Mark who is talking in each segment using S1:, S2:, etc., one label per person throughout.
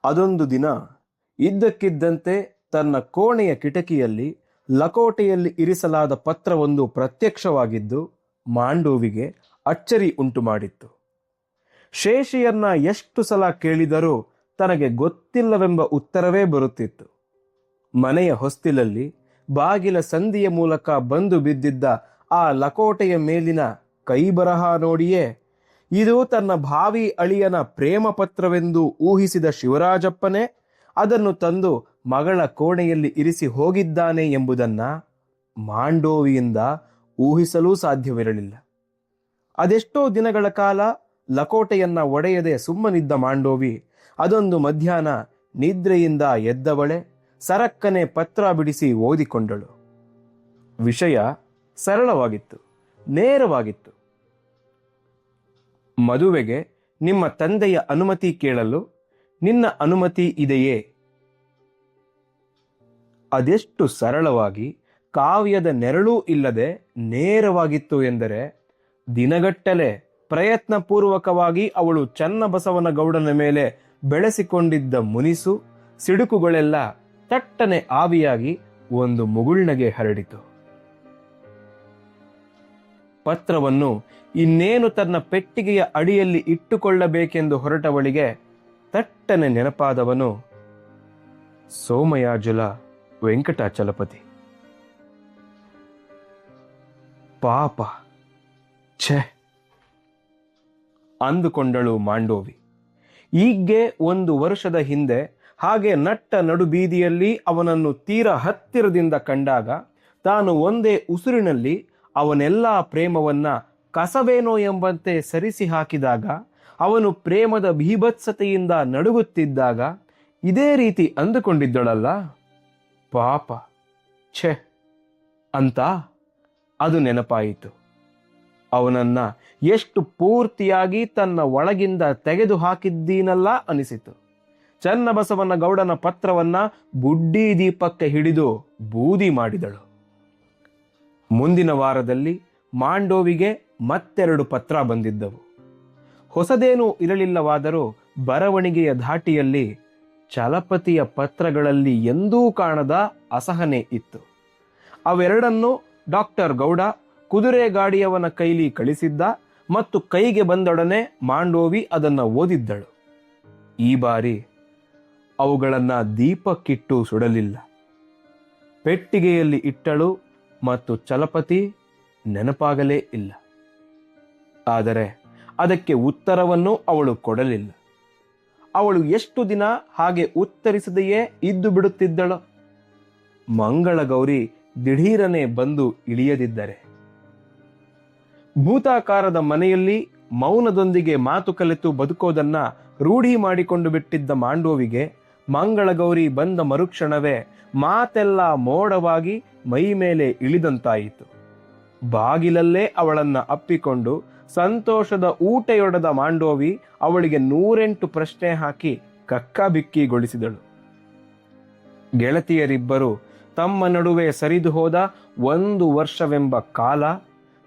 S1: ಅದೊಂದು ದಿನ ಇದ್ದಕ್ಕಿದ್ದಂತೆ ತನ್ನ ಕೋಣೆಯ ಕಿಟಕಿಯಲ್ಲಿ ಲಕೋಟೆಯಲ್ಲಿ ಇರಿಸಲಾದ ಪತ್ರವೊಂದು ಪ್ರತ್ಯಕ್ಷವಾಗಿದ್ದು ಮಾಂಡೋವಿಗೆ ಅಚ್ಚರಿ ಉಂಟು ಮಾಡಿತ್ತು. ಶೇಷಿಯನ್ನ ಎಷ್ಟು ಸಲ ಕೇಳಿದರೂ ತನಗೆ ಗೊತ್ತಿಲ್ಲವೆಂಬ ಉತ್ತರವೇ ಬರುತ್ತಿತ್ತು. ಮನೆಯ ಹೊಸ್ತಿಲಲ್ಲಿ ಬಾಗಿಲ ಸಂದಿಯ ಮೂಲಕ ಬಂದು ಬಿದ್ದಿದ್ದ ಆ ಲಕೋಟೆಯ ಮೇಲಿನ ಕೈಬರಹ ನೋಡಿಯೇ ಇದು ತನ್ನ ಭಾವಿ ಅಳಿಯನ ಪ್ರೇಮ ಪತ್ರವೆಂದು ಊಹಿಸಿದ ಶಿವರಾಜಪ್ಪನೇ ಅದನ್ನು ತಂದು ಮಗಳ ಕೋಣೆಯಲ್ಲಿ ಇರಿಸಿ ಹೋಗಿದ್ದಾನೆ ಎಂಬುದನ್ನ ಮಾಂಡೋವಿಯಿಂದ ಊಹಿಸಲೂ ಸಾಧ್ಯವಿರಲಿಲ್ಲ. ಅದೆಷ್ಟೋ ದಿನಗಳ ಕಾಲ ಲಕೋಟೆಯನ್ನ ಒಡೆಯದೆ ಸುಮ್ಮನಿದ್ದ ಮಾಂಡೋವಿ ಅದೊಂದು ಮಧ್ಯಾಹ್ನ ನಿದ್ರೆಯಿಂದ ಎದ್ದವಳೆ ಸರಕ್ಕನೆ ಪತ್ರ ಬಿಡಿಸಿ ಓದಿಕೊಂಡಳು. ವಿಷಯ ಸರಳವಾಗಿತ್ತು, ನೇರವಾಗಿತ್ತು. ಮದುವೆಗೆ ನಿಮ್ಮ ತಂದೆಯ ಅನುಮತಿ ಕೇಳಲು ನಿನ್ನ ಅನುಮತಿ ಇದೆಯೇ? ಅದೆಷ್ಟು ಸರಳವಾಗಿ, ಕಾವ್ಯದ ನೆರಳೂ ಇಲ್ಲದೆ ನೇರವಾಗಿತ್ತು ಎಂದರೆ ದಿನಗಟ್ಟಲೆ ಪ್ರಯತ್ನಪೂರ್ವಕವಾಗಿ ಅವಳು ಚನ್ನಬಸವನಗೌಡನ ಮೇಲೆ ಬೆಳೆಸಿಕೊಂಡಿದ್ದ ಮುನಿಸು ಸಿಡುಕುಗಳೆಲ್ಲ ತಟ್ಟನೆ ಆವಿಯಾಗಿ ಒಂದು ಮುಗುಳ್ನಗೆ ಹರಡಿತು. ಪತ್ರವನ್ನು ಇನ್ನೇನು ತನ್ನ ಪೆಟ್ಟಿಗೆಯ ಅಡಿಯಲ್ಲಿ ಇಟ್ಟುಕೊಳ್ಳಬೇಕೆಂದು ಹೊರಟವಳಿಗೆ ತಟ್ಟನೆ ನೆನಪಾದವನು ಸೋಮಯಾಜುಲ ವೆಂಕಟಾಚಲಪತಿ. ಪಾಪ, ಛೆ ಅಂದುಕೊಂಡಳು ಮಾಂಡೋವಿ. ಈಗ್ಗೆ 1 ವರ್ಷದ ಹಿಂದೆ ಹಾಗೆ ನಟ್ಟ ನಡುಬೀದಿಯಲ್ಲಿ ಅವನನ್ನು ತೀರ ಹತ್ತಿರದಿಂದ ಕಂಡಾಗ ತಾನು ಒಂದೇ ಉಸಿರಿನಲ್ಲಿ ಅವನೆಲ್ಲ ಪ್ರೇಮವನ್ನ ಕಸವೇನೋ ಎಂಬಂತೆ ಸರಿಸಿ ಹಾಕಿದಾಗ, ಅವನು ಪ್ರೇಮದ ಭೀಭತ್ಸತೆಯಿಂದ ನಡುಗುತ್ತಿದ್ದಾಗ ಇದೇ ರೀತಿ ಅಂದುಕೊಂಡಿದ್ದಳಲ್ಲ. ಪಾಪ, ಛೆ ಅಂತ ಅದು ನೆನಪಾಯಿತು. ಅವನನ್ನ ಎಷ್ಟು ಪೂರ್ತಿಯಾಗಿ ತನ್ನ ಒಳಗಿಂದ ತೆಗೆದು ಹಾಕಿದ್ದೀನಲ್ಲ ಅನಿಸಿತು. ಚನ್ನಬಸವನಗೌಡನ ಪತ್ರವನ್ನ ಬುಡ್ಡಿ ದೀಪಕ್ಕೆ ಹಿಡಿದು ಬೂದಿ ಮಾಡಿದಳು. ಮುಂದಿನ ವಾರದಲ್ಲಿ ಮಾಂಡೋವಿಗೆ ಮತ್ತೆರಡು ಪತ್ರ ಬಂದಿದ್ದವು. ಹೊಸದೇನೂ ಇರಲಿಲ್ಲವಾದರೂ ಬರವಣಿಗೆಯ ಧಾಟಿಯಲ್ಲಿ ಚಲಪತಿಯ ಪತ್ರಗಳಲ್ಲಿ ಎಂದೂ ಕಾಣದ ಅಸಹನೆ ಇತ್ತು. ಅವೆರಡನ್ನು ಡಾಕ್ಟರ್ ಗೌಡ ಕುದುರೆ ಗಾಡಿಯವನ ಕೈಲಿ ಕಳಿಸಿದ್ದ ಮತ್ತು ಕೈಗೆ ಬಂದೊಡನೆ ಮಾಂಡೋವಿ ಅದನ್ನು ಓದಿದ್ದಳು. ಈ ಬಾರಿ ಅವುಗಳನ್ನ ದೀಪಕ್ಕಿಟ್ಟು ಸುಡಲಿಲ್ಲ. ಪೆಟ್ಟಿಗೆಯಲ್ಲಿ ಇಟ್ಟಳು ಮತ್ತು ಚಲಪತಿ ನೆನಪಾಗಲೇ ಇಲ್ಲ. ಆದರೆ ಅದಕ್ಕೆ ಉತ್ತರವನ್ನು ಅವಳು ಕೊಡಲಿಲ್ಲ. ಅವಳು ಎಷ್ಟು ದಿನ ಹಾಗೆ ಉತ್ತರಿಸದೆಯೇ ಇದ್ದು ಬಿಡುತ್ತಿದ್ದಳು. ಮಂಗಳಗೌರಿ ದಿಢೀರನೆ ಬಂದು ಇಳಿಯದಿದ್ದರೆ. ಭೂತಾಕಾರದ ಮನೆಯಲ್ಲಿ ಮೌನದೊಂದಿಗೆ ಮಾತು ಕಲಿತು ಬದುಕೋದನ್ನ ರೂಢಿ ಮಾಡಿಕೊಂಡು ಬಿಟ್ಟಿದ್ದ ಮಾಂಡೋವಿಗೆ ಮಂಗಳಗೌರಿ ಬಂದ ಮರುಕ್ಷಣವೇ ಮಾತೆಲ್ಲ ಮೋಡವಾಗಿ ಮೈ ಮೇಲೆ ಇಳಿದಂತಾಯಿತು. ಬಾಗಿಲಲ್ಲೇ ಅವಳನ್ನ ಅಪ್ಪಿಕೊಂಡು ಸಂತೋಷದ ಊಟೆಯೊಡೆದ ಮಾಂಡೋವಿ ಅವಳಿಗೆ 108 ಪ್ರಶ್ನೆ ಹಾಕಿ ಕಕ್ಕಾಬಿಕ್ಕಿಗೊಳಿಸಿದಳು. ಗೆಳತಿಯರಿಬ್ಬರು ತಮ್ಮ ನಡುವೆ ಸರಿದು ಹೋದ 1 ವರ್ಷವೆಂಬ ಕಾಲ,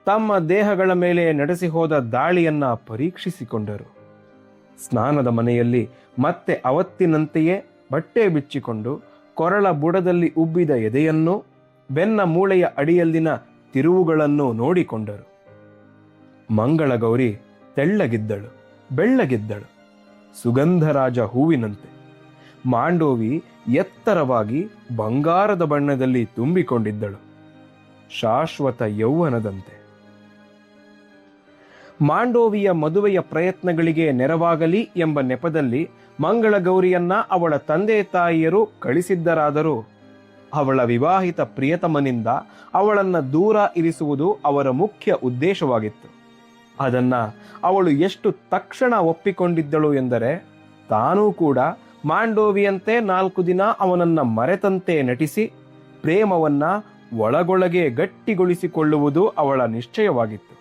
S1: ತಮ್ಮ ದೇಹಗಳ ಮೇಲೆ ನಡೆಸಿ ಹೋದ ದಾಳಿಯನ್ನ ಪರೀಕ್ಷಿಸಿಕೊಂಡರು. ಸ್ನಾನದ ಮನೆಯಲ್ಲಿ ಮತ್ತೆ ಅವತ್ತಿನಂತೆಯೇ ಬಟ್ಟೆ ಬಿಚ್ಚಿಕೊಂಡು ಕೊರಳ ಬುಡದಲ್ಲಿ ಉಬ್ಬಿದ ಎದೆಯನ್ನು, ಬೆನ್ನ ಮೂಳೆಯ ಅಡಿಯಲ್ಲಿನ ತಿರುವುಗಳನ್ನು ನೋಡಿಕೊಂಡರು. ಮಂಗಳಗೌರಿ ತೆಳ್ಳಗಿದ್ದಳು, ಬೆಳ್ಳಗಿದ್ದಳು, ಸುಗಂಧರಾಜ ಹೂವಿನಂತೆ. ಮಾಂಡೋವಿ ಎತ್ತರವಾಗಿ ಬಂಗಾರದ ಬಣ್ಣದಲ್ಲಿ ತುಂಬಿಕೊಂಡಿದ್ದಳು, ಶಾಶ್ವತ ಯೌವನದಂತೆ. ಮಾಂಡೋವಿಯ ಮದುವೆಯ ಪ್ರಯತ್ನಗಳಿಗೆ ನೆರವಾಗಲಿ ಎಂಬ ನೆಪದಲ್ಲಿ ಮಂಗಳಗೌರಿಯನ್ನ ಅವಳ ತಂದೆ ತಾಯಿಯರು ಕಳಿಸಿದ್ದರಾದರೂ ಅವಳ ವಿವಾಹಿತ ಪ್ರಿಯತಮನಿಂದ ಅವಳನ್ನ ದೂರ ಇರಿಸುವುದು ಅವರ ಮುಖ್ಯ ಉದ್ದೇಶವಾಗಿತ್ತು. ಅದನ್ನ ಅವಳು ಎಷ್ಟು ತಕ್ಷಣ ಒಪ್ಪಿಕೊಂಡಿದ್ದಳು ಎಂದರೆ, ತಾನೂ ಕೂಡ ಮಾಂಡೋವಿಯಂತೆ 4 ದಿನ ಅವನನ್ನ ಮರೆತಂತೆ ನಟಿಸಿ ಪ್ರೇಮವನ್ನ ಒಳಗೊಳಗೆ ಗಟ್ಟಿಗೊಳಿಸಿಕೊಳ್ಳುವುದು ಅವಳ ನಿಶ್ಚಯವಾಗಿತ್ತು.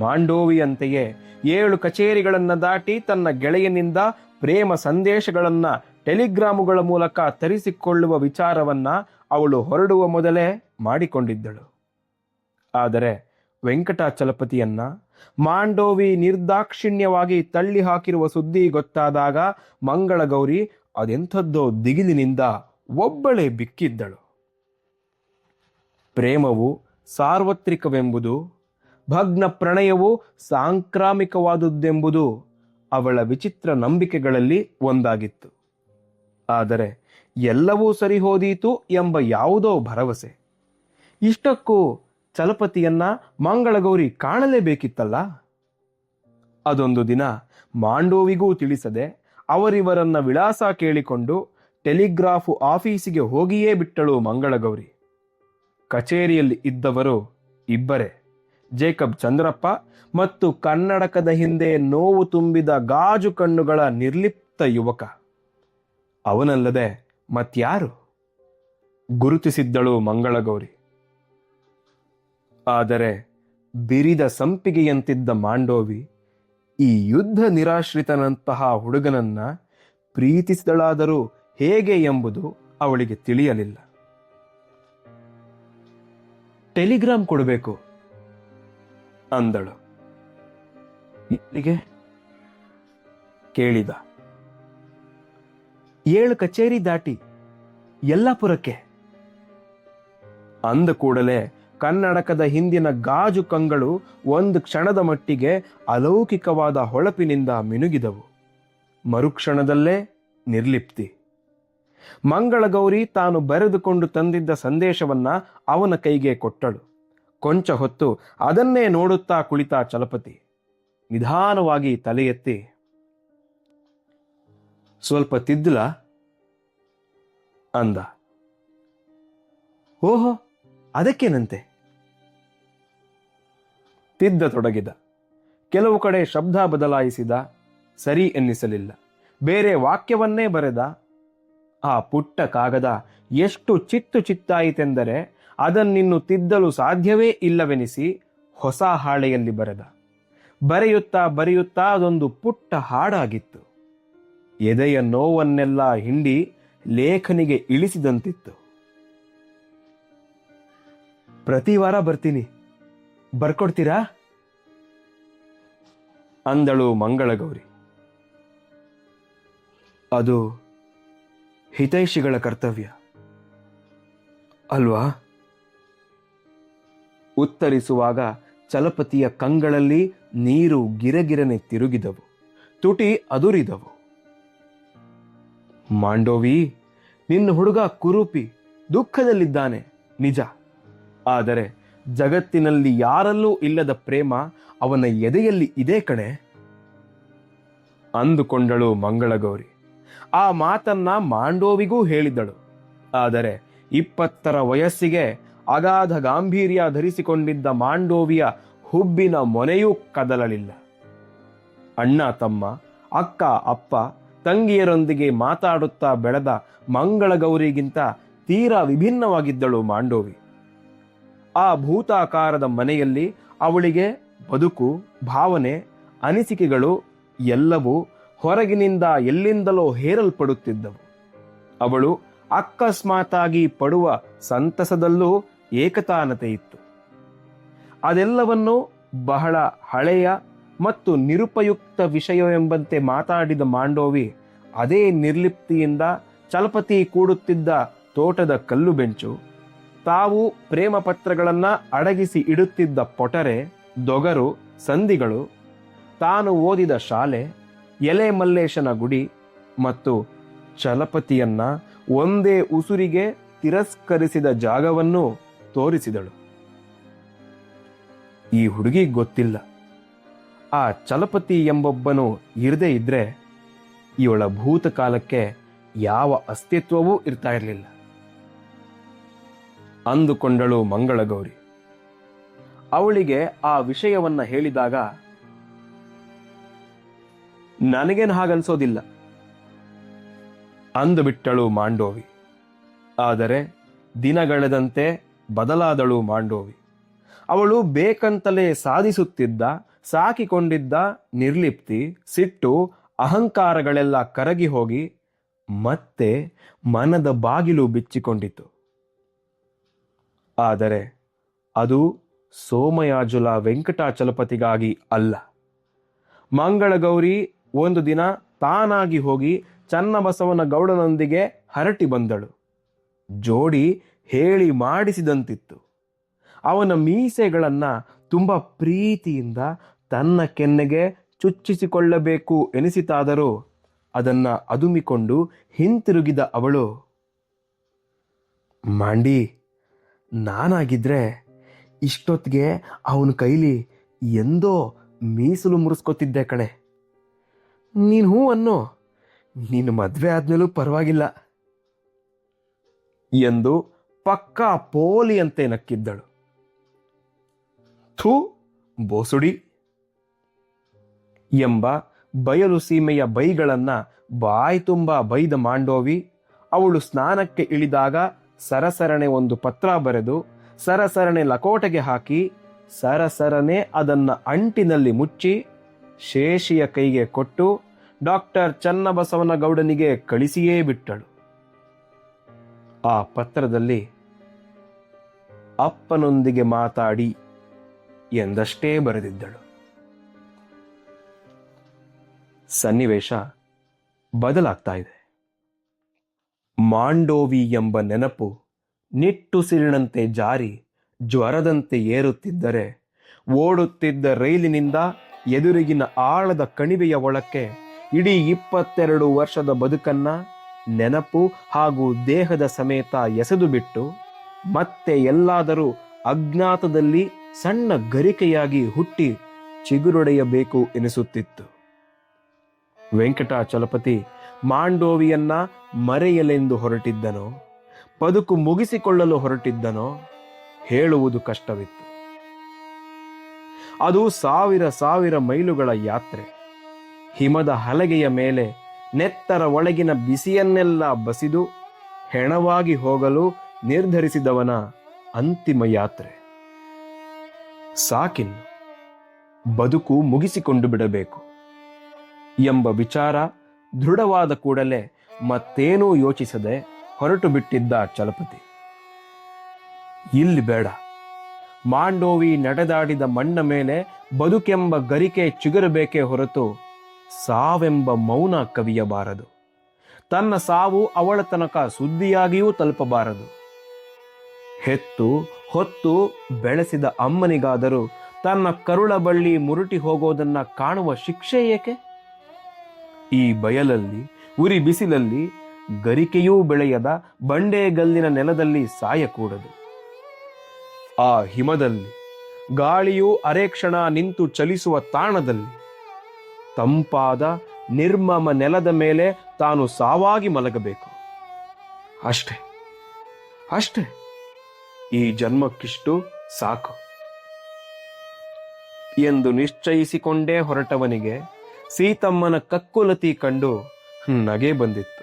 S1: ಮಾಂಡೋವಿಯಂತೆಯೇ 7 ಕಚೇರಿಗಳನ್ನ ದಾಟಿ ತನ್ನ ಗೆಳೆಯನಿಂದ ಪ್ರೇಮ ಸಂದೇಶಗಳನ್ನ ಟೆಲಿಗ್ರಾಮುಗಳ ಮೂಲಕ ತರಿಸಿಕೊಳ್ಳುವ ವಿಚಾರವನ್ನ ಅವಳು ಹೊರಡುವ ಮೊದಲೇ ಮಾಡಿಕೊಂಡಿದ್ದಳು. ಆದರೆ ವೆಂಕಟಾಚಲಪತಿಯನ್ನ ಮಾಂಡೋವಿ ನಿರ್ದಾಕ್ಷಿಣ್ಯವಾಗಿ ತಳ್ಳಿ ಹಾಕಿರುವ ಸುದ್ದಿ ಗೊತ್ತಾದಾಗ ಮಂಗಳಗೌರಿ ಅದೆಂಥದ್ದೋ ದಿಗಿಲಿನಿಂದ ಒಬ್ಬಳೇ ಬಿಕ್ಕಿದ್ದಳು. ಪ್ರೇಮವು ಸಾರ್ವತ್ರಿಕವೆಂಬುದು, ಭಗ್ನ ಪ್ರಣಯವು ಸಾಂಕ್ರಾಮಿಕವಾದುದೆಂಬುದು ಅವಳ ವಿಚಿತ್ರ ನಂಬಿಕೆಗಳಲ್ಲಿ ಒಂದಾಗಿತ್ತು. ಆದರೆ ಎಲ್ಲವೂ ಸರಿ ಹೋದೀತು ಎಂಬ ಯಾವುದೋ ಭರವಸೆ. ಇಷ್ಟಕ್ಕೂ ಚಲಪತಿಯನ್ನ ಮಂಗಳಗೌರಿ ಕಾಣಲೇಬೇಕಿತ್ತಲ್ಲ. ಅದೊಂದು ದಿನ ಮಾಂಡೋವಿಗೂ ತಿಳಿಸದೆ ಅವರಿವರನ್ನ ವಿಳಾಸ ಕೇಳಿಕೊಂಡು ಟೆಲಿಗ್ರಾಫ್ ಆಫೀಸಿಗೆ ಹೋಗಿಯೇ ಬಿಟ್ಟಳು ಮಂಗಳಗೌರಿ. ಕಚೇರಿಯಲ್ಲಿ ಇದ್ದವರು ಇಬ್ಬರೇ, ಜೇಕಬ್ ಚಂದ್ರಪ್ಪ ಮತ್ತು ಕನ್ನಡಕದ ಹಿಂದೆ ನೋವು ತುಂಬಿದ ಗಾಜು ಕಣ್ಣುಗಳ ನಿರ್ಲಿಪ್ತ ಯುವಕ. ಅವನಲ್ಲದೆ ಮತ್ಯಾರು? ಗುರುತಿಸಿದ್ದಳು ಮಂಗಳಗೌರಿ. ಆದರೆ ಬಿರಿದ ಸಂಪಿಗೆಯಂತಿದ್ದ ಮಾಂಡೋವಿ ಈ ಯುದ್ಧ ನಿರಾಶ್ರಿತನಂತಹ ಹುಡುಗನನ್ನ ಪ್ರೀತಿಸಿದಳಾದರೂ ಹೇಗೆ ಎಂಬುದು ಅವಳಿಗೆ ತಿಳಿಯಲಿಲ್ಲ. ಟೆಲಿಗ್ರಾಮ್ ಕೊಡಬೇಕು ಅಂದಳು. ಇಲ್ಲಿಗೆ ಕೇಳಿದ. 7 ಕಚೇರಿ ದಾಟಿ ಯಲ್ಲಾಪುರಕ್ಕೆ ಅಂದ ಕೂಡಲೇ ಕನ್ನಡಕದ ಹಿಂದಿನ ಗಾಜು ಕಂಗಳು ಒಂದು ಕ್ಷಣದ ಮಟ್ಟಿಗೆ ಅಲೌಕಿಕವಾದ ಹೊಳಪಿನಿಂದ ಮಿನುಗಿದವು. ಮರುಕ್ಷಣದಲ್ಲೇ ನಿರ್ಲಿಪ್ತಿ. ಮಂಗಳಗೌರಿ ತಾನು ಬರೆದುಕೊಂಡು ತಂದಿದ್ದ ಸಂದೇಶವನ್ನ ಅವನ ಕೈಗೆ ಕೊಟ್ಟಳು. ಕೊಂಚ ಹೊತ್ತು ಅದನ್ನೇ ನೋಡುತ್ತಾ ಕುಳಿತ ಚಲಪತಿ ನಿಧಾನವಾಗಿ ತಲೆ ಎತ್ತಿ, ಸ್ವಲ್ಪ ತಿದ್ದಲ ಅಂದ. ಓಹೋ, ಅದಕ್ಕೇನಂತೆ? ತಿದ್ದತೊಡಗಿದ. ಕೆಲವು ಕಡೆ ಶಬ್ದ ಬದಲಾಯಿಸಿದ. ಸರಿ ಎನ್ನಿಸಲಿಲ್ಲ. ಬೇರೆ ವಾಕ್ಯವನ್ನೇ ಬರೆದ. ಆ ಪುಟ್ಟ ಕಾಗದ ಎಷ್ಟು ಚಿತ್ತು ಚಿತ್ತಾಯಿತೆಂದರೆ ಅದನ್ನಿನ್ನು ತಿದ್ದಲು ಸಾಧ್ಯವೇ ಇಲ್ಲವೆನಿಸಿ ಹೊಸ ಹಾಳೆಯಲ್ಲಿ ಬರೆದ. ಬರೆಯುತ್ತಾ ಬರೆಯುತ್ತಾ ಅದೊಂದು ಪುಟ್ಟ ಹಾಡಾಗಿತ್ತು. ಎದೆಯ ನೋವನ್ನೆಲ್ಲ ಹಿಂಡಿ ಲೇಖನಿಗೆ ಇಳಿಸಿದಂತಿತ್ತು. ಪ್ರತಿ ವಾರ ಬರ್ತೀನಿ, ಬರ್ಕೊಡ್ತೀರಾ ಅಂದಳು ಮಂಗಳಗೌರಿ. ಅದು ಹಿತೈಷಿಗಳ ಕರ್ತವ್ಯ ಅಲ್ವಾ? ಉತ್ತರಿಸುವಾಗ ಚಲಪತಿಯ ಕಂಗಳಲ್ಲಿ ನೀರು ಗಿರಗಿರನೆ ತಿರುಗಿದವು. ತುಟಿ ಅದುರಿದವು. ಮಾಂಡೋವಿ, ನಿನ್ನ ಹುಡುಗ ಕುರೂಪಿ, ದುಃಖದಲ್ಲಿದ್ದಾನೆ ನಿಜ. ಆದರೆ ಜಗತ್ತಿನಲ್ಲಿ ಯಾರಲ್ಲೂ ಇಲ್ಲದ ಪ್ರೇಮ ಅವನ ಎದೆಯಲ್ಲಿ ಇದೆ ಕಣೆ ಅಂದುಕೊಂಡಳು ಮಂಗಳಗೌರಿ. ಆ ಮಾತನ್ನ ಮಾಂಡೋವಿಗೂ ಹೇಳಿದಳು. ಆದರೆ 20ರ ವಯಸ್ಸಿಗೆ ಅಗಾಧ ಗಾಂಭೀರ್ಯ ಧರಿಸಿಕೊಂಡಿದ್ದ ಮಾಂಡೋವಿಯ ಹುಬ್ಬಿನ ಮೊನೆಯೂ ಕದಲಲಿಲ್ಲ. ಅಣ್ಣ ತಮ್ಮ, ಅಕ್ಕ ಅಪ್ಪ, ತಂಗಿಯರೊಂದಿಗೆ ಮಾತಾಡುತ್ತಾ ಬೆಳೆದ ಮಂಗಳಗೌರಿಗಿಂತ ತೀರಾ ವಿಭಿನ್ನವಾಗಿದ್ದಳು ಮಾಂಡೋವಿ. ಆ ಭೂತಾಕಾರದ ಮನೆಯಲ್ಲಿ ಅವಳಿಗೆ ಬದುಕು, ಭಾವನೆ, ಅನಿಸಿಕೆಗಳು ಎಲ್ಲವೂ ಹೊರಗಿನಿಂದ ಎಲ್ಲಿಂದಲೋ ಹೇರಲ್ಪಡುತ್ತಿದ್ದವು. ಅವಳು ಅಕಸ್ಮಾತಾಗಿ ಪಡುವ ಸಂತಸದಲ್ಲೂ ಏಕತಾನತೆ ಇತ್ತು. ಅದೆಲ್ಲವನ್ನೂ ಬಹಳ ಹಳೆಯ ಮತ್ತು ನಿರುಪಯುಕ್ತ ವಿಷಯವೆಂಬಂತೆ ಮಾತಾಡಿದ ಮಾಂಡೋವಿ ಅದೇ ನಿರ್ಲಿಪ್ತಿಯಿಂದ ಚಲಪತಿ ಕೂಡುತ್ತಿದ್ದ ತೋಟದ ಕಲ್ಲು ಬೆಂಚು, ತಾವು ಪ್ರೇಮ ಪತ್ರಗಳನ್ನ ಅಡಗಿಸಿ ಇಡುತ್ತಿದ್ದ ಪೊಟರೆ, ದೊಗರು, ಸಂದಿಗಳು, ತಾನು ಓದಿದ ಶಾಲೆ, ಎಲೆ ಮಲ್ಲೇಶನ ಗುಡಿ ಮತ್ತು ಚಲಪತಿಯನ್ನ ಒಂದೇ ಉಸುರಿಗೆ ತಿರಸ್ಕರಿಸಿದ ಜಾಗವನ್ನು ತೋರಿಸಿದಳು. ಈ ಹುಡುಗಿ ಗೊತ್ತಿಲ್ಲ, ಆ ಚಲಪತಿ ಎಂಬೊಬ್ಬನು ಇರದೇ ಇದ್ರೆ ಇವಳ ಭೂತಕಾಲಕ್ಕೆ ಯಾವ ಅಸ್ತಿತ್ವವೂ ಇರ್ತಾ ಇರಲಿಲ್ಲ ಅಂದುಕೊಂಡಳು ಮಂಗಳಗೌರಿ. ಅವಳಿಗೆ ಆ ವಿಷಯವನ್ನ ಹೇಳಿದಾಗ, ನನಗೇನು ಹಾಗನ್ಸೋದಿಲ್ಲ ಅಂದುಬಿಟ್ಟಳು ಮಾಂಡೋವಿ. ಆದರೆ ದಿನಗಳೆದಂತೆ ಬದಲಾದಳು ಮಾಂಡೋವಿ. ಅವಳು ಬೇಕಂತಲೇ ಸಾಧಿಸುತ್ತಿದ್ದ, ಸಾಕಿಕೊಂಡಿದ್ದ ನಿರ್ಲಿಪ್ತಿ, ಸಿಟ್ಟು, ಅಹಂಕಾರಗಳೆಲ್ಲ ಕರಗಿ ಹೋಗಿ ಮತ್ತೆ ಮನದ ಬಾಗಿಲು ಬಿಚ್ಚಿಕೊಂಡಿತು. ಆದರೆ ಅದು ಸೋಮಯಾಜುಲ ವೆಂಕಟಾಚಲಪತಿಗಾಗಿ ಅಲ್ಲ. ಮಂಗಳಗೌರಿ ಒಂದು ದಿನ ತಾನಾಗಿ ಹೋಗಿ ಚನ್ನಬಸವನ ಗೌಡನೊಂದಿಗೆ ಹರಟಿ ಬಂದಳು. ಜೋಡಿ ಹೇಳಿ ಮಾಡಿಸಿದಂತಿತ್ತು. ಅವನ ಮೀಸೆಗಳನ್ನು ತುಂಬ ಪ್ರೀತಿಯಿಂದ ತನ್ನ ಕೆನ್ನೆಗೆ ಚುಚ್ಚಿಸಿಕೊಳ್ಳಬೇಕು ಎನಿಸಿತಾದರೂ ಅದನ್ನು ಅದುಮಿಕೊಂಡು ಹಿಂತಿರುಗಿದ ಅವಳು, ಮಾಂಡಿ, ನಾನಾಗಿದ್ರೆ ಇಷ್ಟೊತ್ತಿಗೆ ಅವನ ಕೈಲಿ ಎಂದೋ ಮೀಸಲು ಮುರಿಸ್ಕೊತಿದ್ದೆ ಕಣೆ. ನೀನು ಹೂ ಅನ್ನೋ, ನೀನು ಮದುವೆ ಆದ್ಮೇಲೂ ಪರವಾಗಿಲ್ಲ ಎಂದು ಪಕ್ಕಾ ಪೋಲಿಯಂತೆ ನಕ್ಕಿದ್ದಳು. ಥೂ ಬೋಸುಡಿ ಎಂಬ ಬಯಲು ಸೀಮೆಯ ಬೈಗಳನ್ನ ಬಾಯಿ ತುಂಬ ಬೈದ ಮಾಂಡೋವಿ ಅವಳು ಸ್ನಾನಕ್ಕೆ ಇಳಿದಾಗ ಸರಸರಣೆ ಒಂದು ಪತ್ರ ಬರೆದು ಸರಸರಣೆ ಲಕೋಟೆಗೆ ಹಾಕಿ ಸರಸರನೆ ಅದನ್ನ ಅಂಟಿನಲ್ಲಿ ಮುಚ್ಚಿ ಶೇಷಿಯ ಕೈಗೆ ಕೊಟ್ಟು ಡಾಕ್ಟರ್ ಚನ್ನಬಸವನ ಗೌಡನಿಗೆ ಕಳಿಸಿಯೇ ಬಿಟ್ಟಳು. ಆ ಪತ್ರದಲ್ಲಿ ಅಪ್ಪನೊಂದಿಗೆ ಮಾತಾಡಿ ಎಂದಷ್ಟೇ ಬರೆದಿದ್ದಳು. ಸನ್ನಿವೇಶ ಬದಲಾಗ್ತಾ ಇದೆ. ಮಾಂಡೋವಿ ಎಂಬ ನೆನಪು ನಿಟ್ಟುಸಿರಿನಂತೆ ಜಾರಿ ಜ್ವರದಂತೆ ಏರುತ್ತಿದ್ದರೆ ಓಡುತ್ತಿದ್ದ ರೈಲಿನಿಂದ ಎದುರಿಗಿನ ಆಳದ ಕಣಿವೆಯ ಒಳಕ್ಕೆ ಇಡೀ 22 ವರ್ಷದ ಬದುಕನ್ನ ನೆನಪು ಹಾಗೂ ದೇಹದ ಸಮೇತ ಎಸೆದು ಬಿಟ್ಟು ಮತ್ತೆ ಎಲ್ಲಾದರೂ ಅಜ್ಞಾತದಲ್ಲಿ ಸಣ್ಣ ಗರಿಕೆಯಾಗಿ ಹುಟ್ಟಿ ಚಿಗುರೊಡೆಯಬೇಕು ಎನಿಸುತ್ತಿತ್ತು. ವೆಂಕಟಾಚಲಪತಿ ಮಾಂಡೋವಿಯನ್ನ ಮರೆಯಲೆಂದು ಹೊರಟಿದ್ದನೋ, ಬದುಕು ಮುಗಿಸಿಕೊಳ್ಳಲು ಹೊರಟಿದ್ದನೋ ಹೇಳುವುದು ಕಷ್ಟವಿತ್ತು. ಅದು ಸಾವಿರ ಮೈಲುಗಳ ಯಾತ್ರೆ. ಹಿಮದ ಹಲಗೆಯ ಮೇಲೆ ನೆತ್ತರ ಒಳಗಿನ ಬಿಸಿಯನ್ನೆಲ್ಲ ಬಸಿದು ಹೆಣವಾಗಿ ಹೋಗಲು ನಿರ್ಧರಿಸಿದವನ ಅಂತಿಮ ಯಾತ್ರೆ. ಸಾಕಿನ್ನು, ಬದುಕು ಮುಗಿಸಿಕೊಂಡು ಬಿಡಬೇಕು ಎಂಬ ವಿಚಾರ ದೃಢವಾದ ಕೂಡಲೇ ಮತ್ತೇನೂ ಯೋಚಿಸದೆ ಹೊರಟು ಬಿಟ್ಟಿದ್ದ ಚಲಪತಿ. ಇಲ್ಲಿ ಬೇಡ. ಮಾಂಡೋವಿ ನಡೆದಾಡಿದ ಮಣ್ಣ ಮೇಲೆ ಬದುಕೆಂಬ ಗರಿಕೆ ಚಿಗುರಬೇಕೇ ಹೊರತು ಸಾವೆಂಬ ಮೌನ ಕವಿಯಬಾರದು. ತನ್ನ ಸಾವು ಅವಳ ತನಕ ಸುದ್ದಿಯಾಗಿಯೂ ತಲುಪಬಾರದು. ಹೆತ್ತು ಹೊತ್ತು ಬೆಳೆಸಿದ ಅಮ್ಮನಿಗಾದರೂ ತನ್ನ ಕರುಳ ಬಳ್ಳಿ ಮುರುಟಿ ಹೋಗೋದನ್ನ ಕಾಣುವ ಶಿಕ್ಷೆ ಏಕೆ? ಈ ಬಯಲಲ್ಲಿ ಉರಿ ಬಿಸಿಲಲ್ಲಿ ಗರಿಕೆಯೂ ಬೆಳೆಯದ ಬಂಡೆಗಲ್ಲಿನ ನೆಲದಲ್ಲಿ ಸಾಯಕೂಡದು. ಆ ಹಿಮದಲ್ಲಿ ಗಾಳಿಯು ಅರೆಕ್ಷಣ ನಿಂತು ಚಲಿಸುವ ತಾಣದಲ್ಲಿ ತಂಪಾದ ನಿರ್ಮಮ ನೆಲದ ಮೇಲೆ ತಾನು ಸಾವಾಗಿ ಮಲಗಬೇಕು. ಅಷ್ಟೇ ಅಷ್ಟೇ, ಈ ಜನ್ಮಕ್ಕಿಷ್ಟು ಸಾಕು ಎಂದು ನಿಶ್ಚಯಿಸಿಕೊಂಡೇ ಹೊರಟವನಿಗೆ ಸೀತಮ್ಮನ ಕಕ್ಕುಲತಿ ಕಂಡು ನಗೆ ಬಂದಿತ್ತು.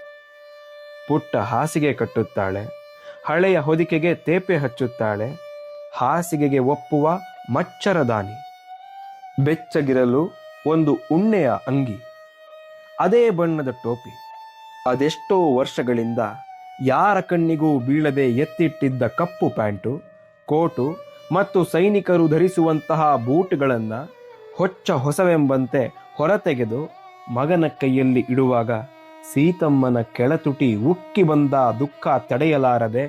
S1: ಪುಟ್ಟ ಹಾಸಿಗೆ ಕಟ್ಟುತ್ತಾಳೆ, ಹಳೆಯ ಹೊದಿಕೆಗೆ ತೇಪೆ ಹಚ್ಚುತ್ತಾಳೆ, ಹಾಸಿಗೆಗೆ ಒಪ್ಪುವ ಮಚ್ಚರದಾನಿ, ಬೆಚ್ಚಗಿರಲು ಒಂದು ಉಣ್ಣೆಯ ಅಂಗಿ, ಅದೇ ಬಣ್ಣದ ಟೋಪಿ, ಅದೆಷ್ಟೋ ವರ್ಷಗಳಿಂದ ಯಾರ ಕಣ್ಣಿಗೂ ಬೀಳದೆ ಎತ್ತಿಟ್ಟಿದ್ದ ಕಪ್ಪು ಪ್ಯಾಂಟು, ಕೋಟು ಮತ್ತು ಸೈನಿಕರು ಧರಿಸುವಂತಹ ಬೂಟ್ಗಳನ್ನು ಹೊಚ್ಚ ಹೊಸವೆಂಬಂತೆ ಹೊರತೆಗೆದು ಮಗನ ಕೈಯಲ್ಲಿ ಇಡುವಾಗ ಸೀತಮ್ಮನ ಕೆಳತುಟಿ ಉಕ್ಕಿ ಬಂದ ದುಃಖ ತಡೆಯಲಾರದೆ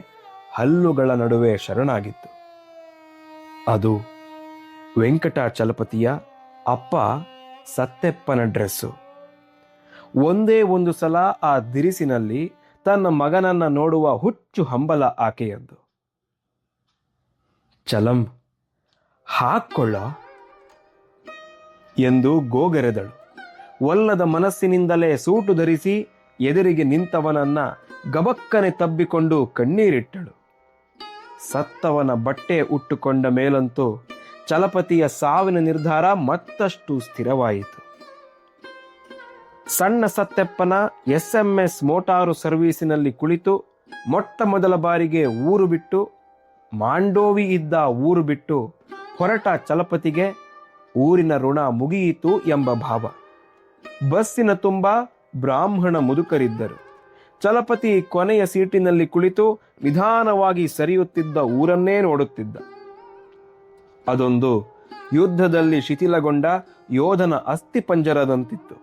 S1: ಹಲ್ಲುಗಳ ನಡುವೆ ಶರಣಾಗಿತ್ತು. ಅದು ವೆಂಕಟಾಚಲಪತಿಯ ಅಪ್ಪ ಸತ್ತೆಪ್ಪನ ಡ್ರೆಸ್ಸು. ಒಂದೇ ಒಂದು ಸಲ ಆ ದಿರಿಸಿನಲ್ಲಿ ತನ್ನ ಮಗನನ್ನ ನೋಡುವ ಹುಚ್ಚು ಹಂಬಲ ಆಕೆಯದ್ದು. ಚಲಂ, ಹಾಕ್ಕೊಳ್ಳ ಎಂದು ಗೋಗರೆದಳು. ಒಲ್ಲದ ಮನಸ್ಸಿನಿಂದಲೇ ಸೂಟು ಧರಿಸಿ ಎದುರಿಗೆ ನಿಂತವನನ್ನ ಗಬಕ್ಕನೆ ತಬ್ಬಿಕೊಂಡು ಕಣ್ಣೀರಿಟ್ಟಳು. ಸತ್ತವನ ಬಟ್ಟೆ ಉಟ್ಟುಕೊಂಡ ಮೇಲಂತೂ ಚಲಪತಿಯ ಸಾವಿನ ನಿರ್ಧಾರ ಮತ್ತಷ್ಟು ಸ್ಥಿರವಾಯಿತು. ಸಣ್ಣ ಸತ್ತೆಪ್ಪನ SMS ಮೋಟಾರು ಸರ್ವೀಸಿನಲ್ಲಿ ಕುಳಿತು ಮೊಟ್ಟ ಮೊದಲ ಬಾರಿಗೆ ಊರು ಬಿಟ್ಟು, ಮಾಂಡೋವಿ ಇದ್ದ ಊರು ಬಿಟ್ಟು ಹೊರಟ ಚಲಪತಿಗೆ ಊರಿನ ಋಣ ಮುಗಿಯಿತು ಎಂಬ ಭಾವ. ಬಸ್ಸಿನ ತುಂಬ ಬ್ರಾಹ್ಮಣ ಮುದುಕರಿದ್ದರು. ಚಲಪತಿ ಕೊನೆಯ ಸೀಟಿನಲ್ಲಿ ಕುಳಿತು ನಿಧಾನವಾಗಿ ಸರಿಯುತ್ತಿದ್ದ ಊರನ್ನೇ ನೋಡುತ್ತಿದ್ದ. ಅದೊಂದು ಯುದ್ಧದಲ್ಲಿ ಶಿಥಿಲಗೊಂಡ ಯೋಧನ ಅಸ್ಥಿಪಂಜರದಂತಿತ್ತು.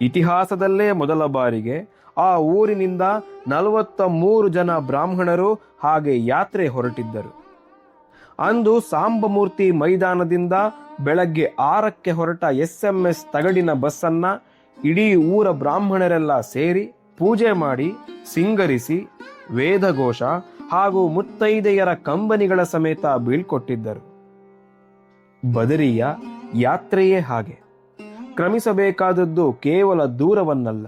S1: ಇತಿಹಾಸದಲ್ಲೇ ಮೊದಲ ಬಾರಿಗೆ ಆ ಊರಿನಿಂದ 43 ಜನ ಬ್ರಾಹ್ಮಣರು ಹಾಗೆ ಯಾತ್ರೆ ಹೊರಟಿದ್ದರು. ಅಂದು ಸಾಂಬಮೂರ್ತಿ ಮೈದಾನದಿಂದ ಬೆಳಗ್ಗೆ 6ಕ್ಕೆ ಹೊರಟ SMS ತಗಡಿನ ಬಸ್ಸನ್ನ ಇಡೀ ಊರ ಬ್ರಾಹ್ಮಣರೆಲ್ಲ ಸೇರಿ ಪೂಜೆ ಮಾಡಿ ಸಿಂಗರಿಸಿ ವೇದಘೋಷ ಹಾಗೂ ಮುತ್ತೈದೆಯರ ಕಂಬನಿಗಳ ಸಮೇತ ಬೀಳ್ಕೊಟ್ಟಿದ್ದರು. ಬದರಿಯ ಯಾತ್ರೆಯೇ ಹಾಗೆ. ಕ್ರಮಿಸಬೇಕಾದದ್ದು ಕೇವಲ ದೂರವನ್ನಲ್ಲ,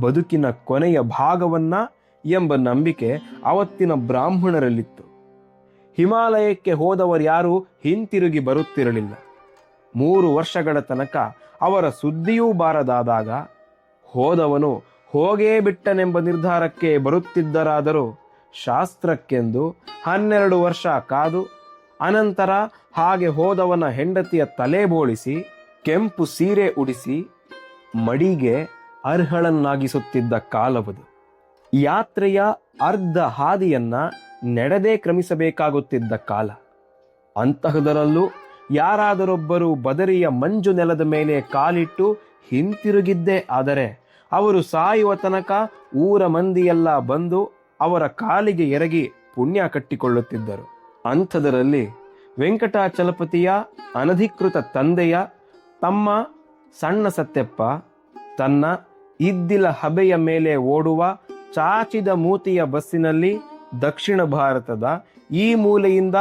S1: ಬದುಕಿನ ಕೊನೆಯ ಭಾಗವನ್ನ ಎಂಬ ನಂಬಿಕೆ ಅವತ್ತಿನ ಬ್ರಾಹ್ಮಣರಲ್ಲಿತ್ತು. ಹಿಮಾಲಯಕ್ಕೆ ಹೋದವರ್ಯಾರೂ ಹಿಂತಿರುಗಿ ಬರುತ್ತಿರಲಿಲ್ಲ. 3 ವರ್ಷಗಳ ತನಕ ಅವರ ಸುದ್ದಿಯೂ ಬಾರದಾದಾಗ ಹೋದವನು ಹೋಗೇ ಬಿಟ್ಟನೆಂಬ ನಿರ್ಧಾರಕ್ಕೆ ಬರುತ್ತಿದ್ದರಾದರೂ ಶಾಸ್ತ್ರಕ್ಕೆಂದು 12 ವರ್ಷ ಕಾದು ಅನಂತರ ಹಾಗೆ ಹೋದವನ ಹೆಂಡತಿಯ ತಲೆ ಬೋಳಿಸಿ ಕೆಂಪು ಸೀರೆ ಉಡಿಸಿ ಮಡಿಗೆ ಅರ್ಹಳನ್ನಾಗಿಸುತ್ತಿದ್ದ ಕಾಲವದು. ಯಾತ್ರೆಯ ಅರ್ಧ ಹಾದಿಯನ್ನ ನಡೆದೇ ಕ್ರಮಿಸಬೇಕಾಗುತ್ತಿದ್ದ ಕಾಲ. ಅಂತಹದರಲ್ಲೂ ಯಾರಾದರೊಬ್ಬರು ಬದರಿಯ ಮಂಜು ನೆಲದ ಮೇಲೆ ಕಾಲಿಟ್ಟು ಹಿಂತಿರುಗಿದ್ದೇ ಆದರೆ ಅವರು ಸಾಯುವ ತನಕ ಊರ ಮಂದಿಯೆಲ್ಲ ಬಂದು ಅವರ ಕಾಲಿಗೆ ಎರಗಿ ಪುಣ್ಯ ಕಟ್ಟಿಕೊಳ್ಳುತ್ತಿದ್ದರು. ಅಂಥದರಲ್ಲಿ ವೆಂಕಟಾಚಲಪತಿಯ ಅನಧಿಕೃತ ತಂದೆಯ ತಮ್ಮ ಸಣ್ಣ ಸತ್ಯಪ್ಪ ತನ್ನ ಇದ್ದಿಲ ಹಬೆಯ ಮೇಲೆ ಓಡುವ ಚಾಚಿದ ಮೂತಿಯ ಬಸ್ಸಿನಲ್ಲಿ ದಕ್ಷಿಣ ಭಾರತದ ಈ ಮೂಲೆಯಿಂದ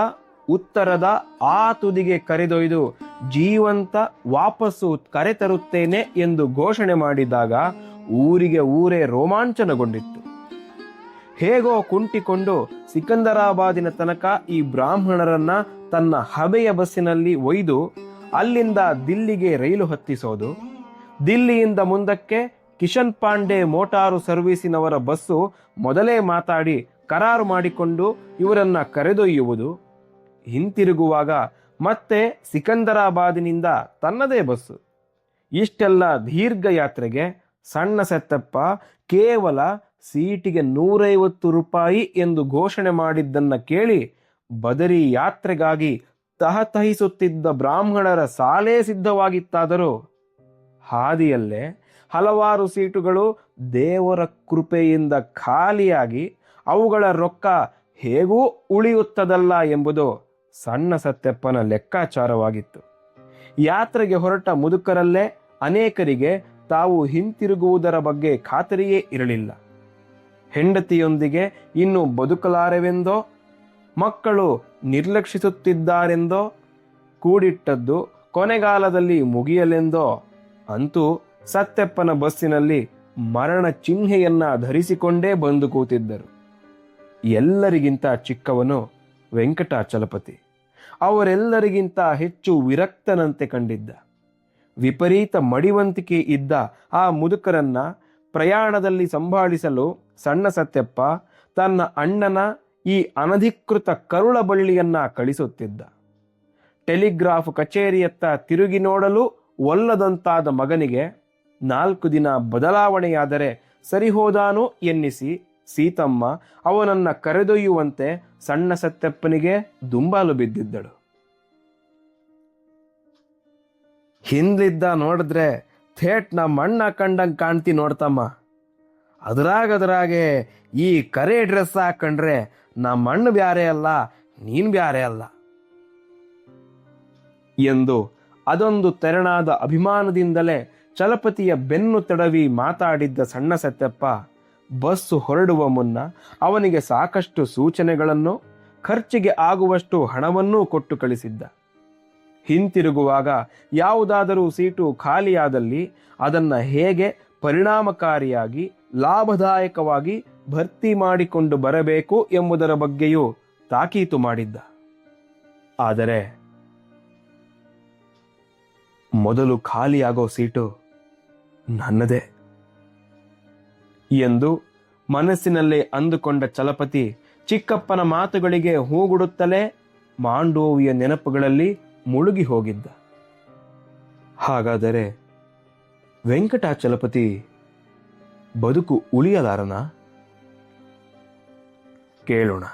S1: ಉತ್ತರದ ಆ ತುದಿಗೆ ಕರೆದೊಯ್ದು ಜೀವಂತ ವಾಪಸ್ಸು ಕರೆತರುತ್ತೇನೆ ಎಂದು ಘೋಷಣೆ ಮಾಡಿದಾಗ ಊರಿಗೆ ಊರೇ ರೋಮಾಂಚನಗೊಂಡಿತ್ತು. ಹೇಗೋ ಕುಂಟಿಕೊಂಡು ಸಿಕಂದರಾಬಾದಿನ ತನಕ ಈ ಬ್ರಾಹ್ಮಣರನ್ನ ತನ್ನ ಹಬೆಯ ಬಸ್ಸಿನಲ್ಲಿ ಒಯ್ದು ಅಲ್ಲಿಂದ ದಿಲ್ಲಿಗೆ ರೈಲು ಹತ್ತಿಸೋದು, ದಿಲ್ಲಿಯಿಂದ ಮುಂದಕ್ಕೆ ಕಿಶನ್ ಪಾಂಡೆ ಮೋಟಾರು ಸರ್ವೀಸಿನವರ ಬಸ್ಸು ಮೊದಲೇ ಮಾತಾಡಿ ಕರಾರು ಮಾಡಿಕೊಂಡು ಇವರನ್ನ ಕರೆದೊಯ್ಯುವುದು, ಹಿಂತಿರುಗುವಾಗ ಮತ್ತೆ ಸಿಕಂದರಾಬಾದಿನಿಂದ ತನ್ನದೇ ಬಸ್ಸು. ಇಷ್ಟೆಲ್ಲ ದೀರ್ಘ ಯಾತ್ರೆಗೆ ಸಣ್ಣ ಸತ್ತಪ್ಪ ಕೇವಲ ಸೀಟಿಗೆ 150 ರೂಪಾಯಿ ಎಂದು ಘೋಷಣೆ ಮಾಡಿದ್ದನ್ನ ಕೇಳಿ ಬದರಿ ಯಾತ್ರೆಗಾಗಿ ತಹತಹಿಸುತ್ತಿದ್ದ ಬ್ರಾಹ್ಮಣರ ಸಾಲೇ ಸಿದ್ಧವಾಗಿತ್ತಾದರೂ ಹಾದಿಯಲ್ಲೇ ಹಲವಾರು ಸೀಟುಗಳು ದೇವರ ಕೃಪೆಯಿಂದ ಖಾಲಿಯಾಗಿ ಅವುಗಳ ರೊಕ್ಕ ಹೇಗೂ ಉಳಿಯುತ್ತದಲ್ಲ ಎಂಬುದು ಸಣ್ಣ ಸತ್ಯಪ್ಪನ ಲೆಕ್ಕಾಚಾರವಾಗಿತ್ತು. ಯಾತ್ರೆಗೆ ಹೊರಟ ಮುದುಕರಲ್ಲೇ ಅನೇಕರಿಗೆ ತಾವು ಹಿಂತಿರುಗುವುದರ ಬಗ್ಗೆ ಖಾತರಿಯೇ ಇರಲಿಲ್ಲ. ಹೆಂಡತಿಯೊಂದಿಗೆ ಇನ್ನು ಬದುಕಲಾರೆವೆಂದೋ, ಮಕ್ಕಳು ನಿರ್ಲಕ್ಷಿಸುತ್ತಿದ್ದಾರೆಂದೋ, ಕೂಡಿಟ್ಟದ್ದು ಕೊನೆಗಾಲದಲ್ಲಿ ಮುಗಿಯಲೆಂದೋ, ಅಂತೂ ಸತ್ಯಪ್ಪನ ಬಸ್ಸಿನಲ್ಲಿ ಮರಣ ಚಿಹ್ನೆಯನ್ನ ಧರಿಸಿಕೊಂಡೇ ಬಂದು ಕೂತಿದ್ದರು. ಎಲ್ಲರಿಗಿಂತ ಚಿಕ್ಕವನು ವೆಂಕಟಾಚಲಪತಿ. ಅವರೆಲ್ಲರಿಗಿಂತ ಹೆಚ್ಚು ವಿರಕ್ತನಂತೆ ಕಂಡಿದ್ದ. ವಿಪರೀತ ಮಡಿವಂತಿಕೆ ಇದ್ದ ಆ ಮುದುಕರನ್ನ ಪ್ರಯಾಣದಲ್ಲಿ ಸಂಭಾಳಿಸಲು ಸಣ್ಣ ಸತ್ಯಪ್ಪ ತನ್ನ ಅಣ್ಣನ ಈ ಅನಧಿಕೃತ ಕರುಳ ಬಳ್ಳಿಯನ್ನ ಕಳಿಸುತ್ತಿದ್ದ. ಟೆಲಿಗ್ರಾಫ್ ಕಚೇರಿಯತ್ತ ತಿರುಗಿ ನೋಡಲು ಒಲ್ಲದಂತಾದ ಮಗನಿಗೆ 4 ದಿನ ಬದಲಾವಣೆಯಾದರೆ ಸರಿಹೋದಾನು ಎನ್ನಿಸಿ ಸೀತಮ್ಮ ಅವನನ್ನ ಕರೆದೊಯ್ಯುವಂತೆ ಸಣ್ಣ ಸತ್ಯಪ್ಪನಿಗೆ ದುಂಬಾಲು ಬಿದ್ದಿದ್ದಳು. ಹಿಂದ್ಲಿದ್ದ ನೋಡಿದ್ರೆ ಥೇಟ್ ನಮ್ಮ ಅಣ್ಣ ಕಂಡಂಗೆ ಕಾಣ್ತಿ ನೋಡ್ತಮ್ಮ, ಅದ್ರಾಗೆ ಈ ಕರೆ ಡ್ರೆಸ್ ಹಾಕೊಂಡ್ರೆ ನಮ್ಮ ಅಣ್ಣ ಬ್ಯಾರೆ ಅಲ್ಲ, ನೀನ್ ಬ್ಯಾರೆ ಅಲ್ಲ ಎಂದು ಅದೊಂದು ತೆರನಾದ ಅಭಿಮಾನದಿಂದಲೇ ಚಲಪತಿಯ ಬೆನ್ನು ತಡವಿ ಮಾತಾಡಿದ್ದ ಸಣ್ಣ ಸತ್ಯಪ್ಪ ಬಸ್ಸು ಹೊರಡುವ ಮುನ್ನ ಅವನಿಗೆ ಸಾಕಷ್ಟು ಸೂಚನೆಗಳನ್ನು, ಖರ್ಚಿಗೆ ಆಗುವಷ್ಟು ಹಣವನ್ನೂ ಕೊಟ್ಟು ಕಳಿಸಿದ್ದ. ಹಿಂತಿರುಗುವಾಗ ಯಾವುದಾದರೂ ಸೀಟು ಖಾಲಿಯಾದಲ್ಲಿ ಅದನ್ನು ಹೇಗೆ ಪರಿಣಾಮಕಾರಿಯಾಗಿ ಲಾಭದಾಯಕವಾಗಿ ಭರ್ತಿ ಮಾಡಿಕೊಂಡು ಬರಬೇಕು ಎಂಬುದರ ಬಗ್ಗೆಯೂ ತಾಕೀತು ಮಾಡಿದ್ದ. ಆದರೆ ಮೊದಲು ಖಾಲಿಯಾಗೋ ಸೀಟು ನನ್ನದೇ ಎಂದು ಮನಸ್ಸಿನಲ್ಲೇ ಅಂದುಕೊಂಡ ಚಲಪತಿ ಚಿಕ್ಕಪ್ಪನ ಮಾತುಗಳಿಗೆ ಹೂಗುಡುತ್ತಲೇ ಮಾಂಡೋವಿಯ ನೆನಪುಗಳಲ್ಲಿ ಮುಳುಗಿ ಹೋಗಿದ್ದ. ಹಾಗಾದರೆ ವೆಂಕಟಾಚಲಪತಿ ಬದುಕು ಉಳಿಯಲಾರನ? ಕೇಳೋಣ.